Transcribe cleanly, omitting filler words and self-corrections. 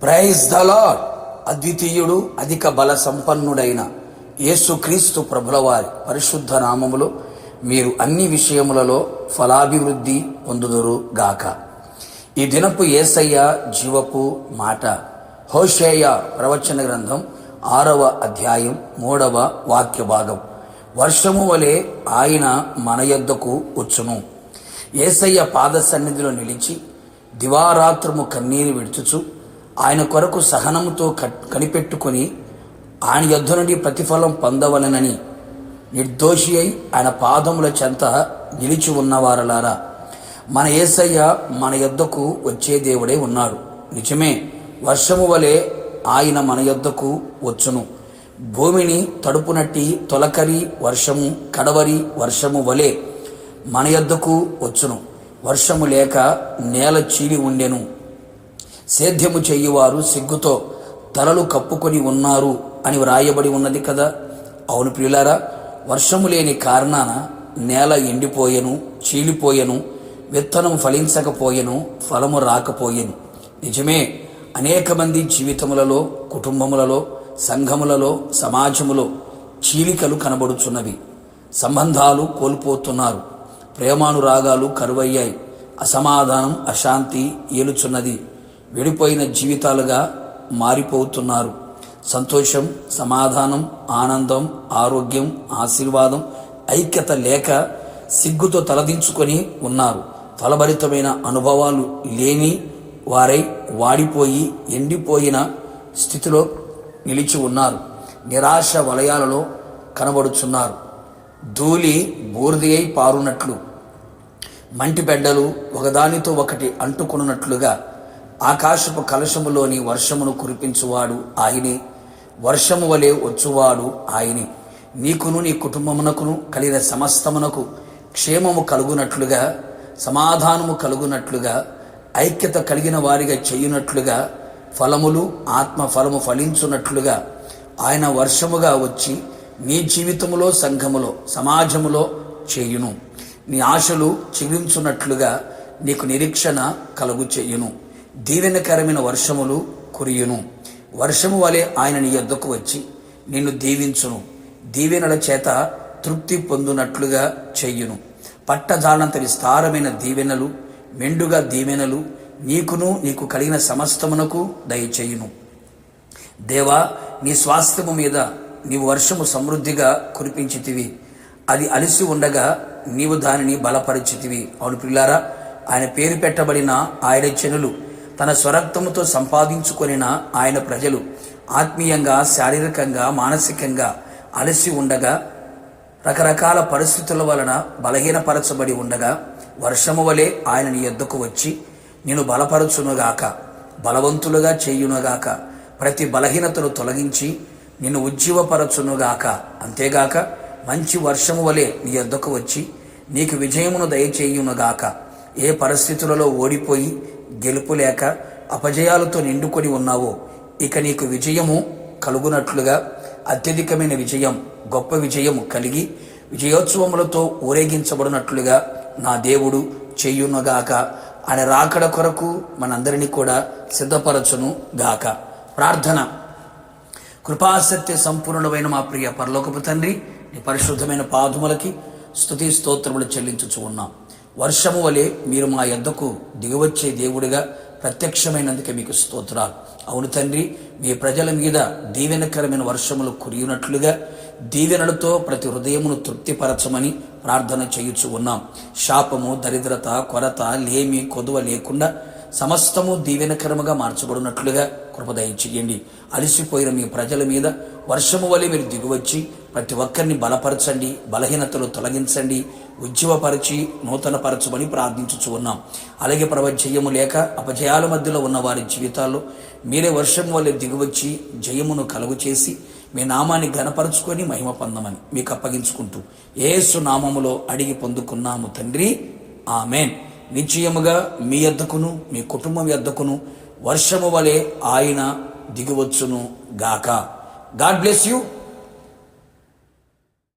Praise the lord. అద్వితీయుడు అధిక బల సంపన్నుడైన యేసుక్రీస్తు ప్రభుల వారి పరిశుద్ధ నామములో మీరు అన్ని విషయములలో ఫలాభివృద్ధి పొందుదురు గాక. ఈ దినపు యేసయ్య జీవపు మాట హోషేయ ప్రవచన గ్రంథం 6వ అధ్యాయం 3వ వాక్య భాగం. వర్షము వలె ఆయన మన యొద్దకు వచ్చును. యేసయ్య పాద సన్నిధిలో నిలిచి దివారాత్రము కన్నీరు విడుచుచు ఆయన కొరకు సహనముతో కనిపెట్టుకొని ఆయన యొద్ద నుండి ప్రతిఫలం పొందవలెనని నిర్దోషి అయి ఆయన పాదముల చెంత నిలిచి ఉన్నవారలారా, మన యేసయ్య మన యొద్దకు వచ్చే దేవుడే ఉన్నాడు. నిజమే, వర్షము వలె ఆయన మన యొద్దకు వచ్చును. భూమిని తడుపునట్టి తొలకరి వర్షము, కడవరి వర్షము వలె మన యొద్దకు వచ్చును. వర్షము లేక నేల చీలి ఉండెను. సేద్యము చేయువారు సిగ్గుతో తలలు కప్పుకొని ఉన్నారు అని వ్రాయబడి ఉన్నది కదా. అవును ప్రియులారా, వర్షము లేని కారణాన నేల ఎండిపోయెను, చీలిపోయెను, విత్తనం ఫలించకపోయెను, ఫలము రాకపోయెను. నిజమే, అనేక మంది జీవితములలో, కుటుంబములలో, సంఘములలో, సమాజములో చీలికలు కనబడుచున్నవి. సంబంధాలు కోల్పోతున్నారు. ప్రేమానురాగాలు కరువయ్యాయి. అసమాధానం, అశాంతి ఏలుచున్నది. విడిపోయిన జీవితాలుగా మారిపోతున్నారు. సంతోషం, సమాధానం, ఆనందం, ఆరోగ్యం, ఆశీర్వాదం, ఐక్యత లేక సిగ్గుతో తలదించుకొని ఉన్నారు. ఫలభరితమైన అనుభవాలు లేని వారై వాడిపోయి ఎండిపోయిన స్థితిలో నిలిచి ఉన్నారు. నిరాశ వలయాలలో కనబడుచున్నారు. ధూళి బూర్ది అయి పారునట్లు, మంటి బెడ్డలు ఒకదానితో ఒకటి అంటుకున్నట్లుగా ఆకాశపు కలశములోని వర్షమును కురిపించువాడు ఆయనే. వర్షము వలె వచ్చువాడు ఆయనే. నీకును నీ కుటుంబమునకును కలిగిన సమస్తమునకు క్షేమము కలుగునట్లుగా, సమాధానము కలుగునట్లుగా, ఐక్యత కలిగిన వారిగా చేయునట్లుగా, ఫలములు ఆత్మ ఫలము ఫలించున్నట్లుగా ఆయన వర్షముగా వచ్చి నీ జీవితములో, సంఘములో, సమాజములో చేయును. నీ ఆశలు చిగురించున్నట్లుగా నీకు నిరీక్షణ కలుగు చేయును. దీవెనకరమైన వర్షములు కురియును. వర్షము వలె ఆయన నీ యొద్దకు వచ్చి నిన్ను దీవించును. దీవెనల చేత తృప్తి పొందునట్లుగా చెయ్యును. పట్టజాలంత విస్తారమైన దీవెనలు, మెండుగా దీవెనలు నీకును నీకు కలిగిన సమస్తమునకు దయచేయును. దేవా, నీ స్వాస్థ్యము మీద నీవు వర్షము సమృద్ధిగా కురిపించితివి. అది అలిసి ఉండగా నీవు దానిని బలపరిచితివి. అవును ప్రియులారా, ఆయన పేరు పెట్టబడిన ఆయన జనులు, తన స్వరక్తముతో సంపాదించుకొనిన ఆయన ప్రజలు ఆత్మీయంగా, శారీరకంగా, మానసికంగా అలసి ఉండగా, రకరకాల పరిస్థితుల వలన బలహీనపరచబడి ఉండగా, వర్షము వలె ఆయన నీ యొద్దకు వచ్చి నిన్ను బలపరచునుగాక, బలవంతులుగా చేయునుగాక, ప్రతి బలహీనతను తొలగించి నిన్ను ఉజ్జీవపరచునుగాక. అంతేగాక మంచి వర్షము వలె నీ యొద్దకు వచ్చి నీకు విజయమును దయచేయునుగాక. ఏ పరిస్థితులలో ఓడిపోయి గెలుపు లేక అపజయాలతో నిండుకొని ఉన్నావో, ఇక నీకు విజయము కలుగునట్లుగా, అత్యధికమైన విజయం, గొప్ప విజయము కలిగి విజయోత్సవములతో ఊరేగించబడినట్లుగా నా దేవుడు చెయ్యునుగాక. ఆయన రాకడ కొరకు మనందరినీ కూడా సిద్ధపరచును గాక. ప్రార్థన. కృపాసత్య సంపూర్ణమైన మా ప్రియ పరలోకపు తండ్రి, నీ పరిశుద్ధమైన పాదములకి స్తుతి స్తోత్రములు చెల్లించుచు ఉన్నాం. వర్షము వలె మీరు మా యొద్దకు దిగవచ్చే దేవుడిగా ప్రత్యక్షమైనందుకే మీకు స్తోత్రాలు. అవును తండ్రి, మీ ప్రజల మీద దీవెనకరమైన వర్షములు కురియునట్లుగా దీవెనలతో ప్రతి హృదయమును తృప్తిపరచమని ప్రార్థన చేయుచు ఉన్నాం. శాపము, దరిద్రత, కొరత, లేమి, కొదువ లేకుండా సమస్తము దీవెనకరముగా మార్చబడినట్లుగా కృపదయ చేయండి. అలసిపోయిన మీ ప్రజల మీద వర్షము వలె మీరు దిగువచ్చి ప్రతి ఒక్కరిని బలపరచండి, బలహీనతలు తొలగించండి, ఉజ్జీవపరిచి నూతనపరచమని ప్రార్థించుచు ఉన్నాం. అలాగే జయము లేక అపజయాల మధ్యలో ఉన్న వారి జీవితాల్లో మీరే వర్షం వలె దిగువచ్చి జయమును కలుగు చేసి మీ నామాన్ని ఘనపరచుకొని మహిమ పొందమని మీకు అప్పగించుకుంటూ యేసు నామములో అడిగి పొందుకున్నాము తండ్రి, ఆమెన్. నిశ్చయముగా మీ యొద్దకును మీ కుటుంబం యొద్దకును వర్షము వలె ఆయన దిగువచ్చును గాక. God bless you.